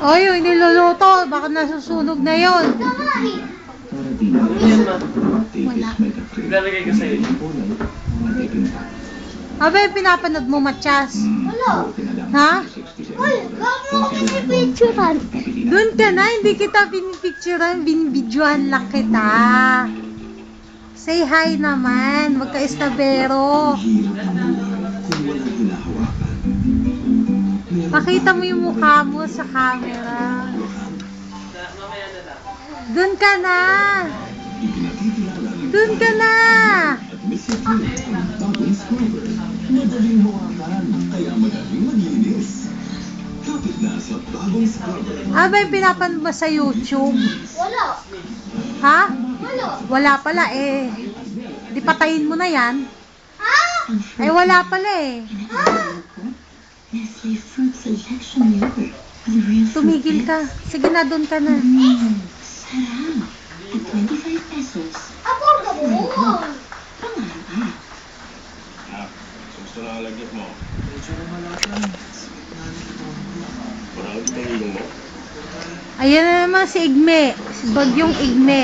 Oy, yung niluluto. Baka nasusunog na yon. Yan ma. Wala. Ilalagay ko sa'yo. Abay, pinapanood mo, Matyas? Wala. Ha? Wala. Gawin mo kasi picturean. Doon ka na, hindi kita pinipicturean, binibidyohan lang kita. Say hi naman, magka-estabero. Pakita mo yung mukha mo sa camera. Mamaya na lang. Doon ka na. Doon ka na. Madaling hawakan, kaya madaling maglinis. Kapit na sa bagong scrubber. Abay, pinapanood mo sa YouTube. Wala. Ha? Wala. Wala pala eh. Di patayin mo na yan. Ha? Ay, wala pala eh. Ha? Nestle Fruit Selection Yogurt with real fruit Tumigil ka. bits. Sige na, doon ka na. Sarap! At 25 pesos. Affordable. Pangarap. Gusto na alagyan mo. Medyo lumalatan. Parang ito mo. Ayan na naman si Igme. Si Bagyong Igme.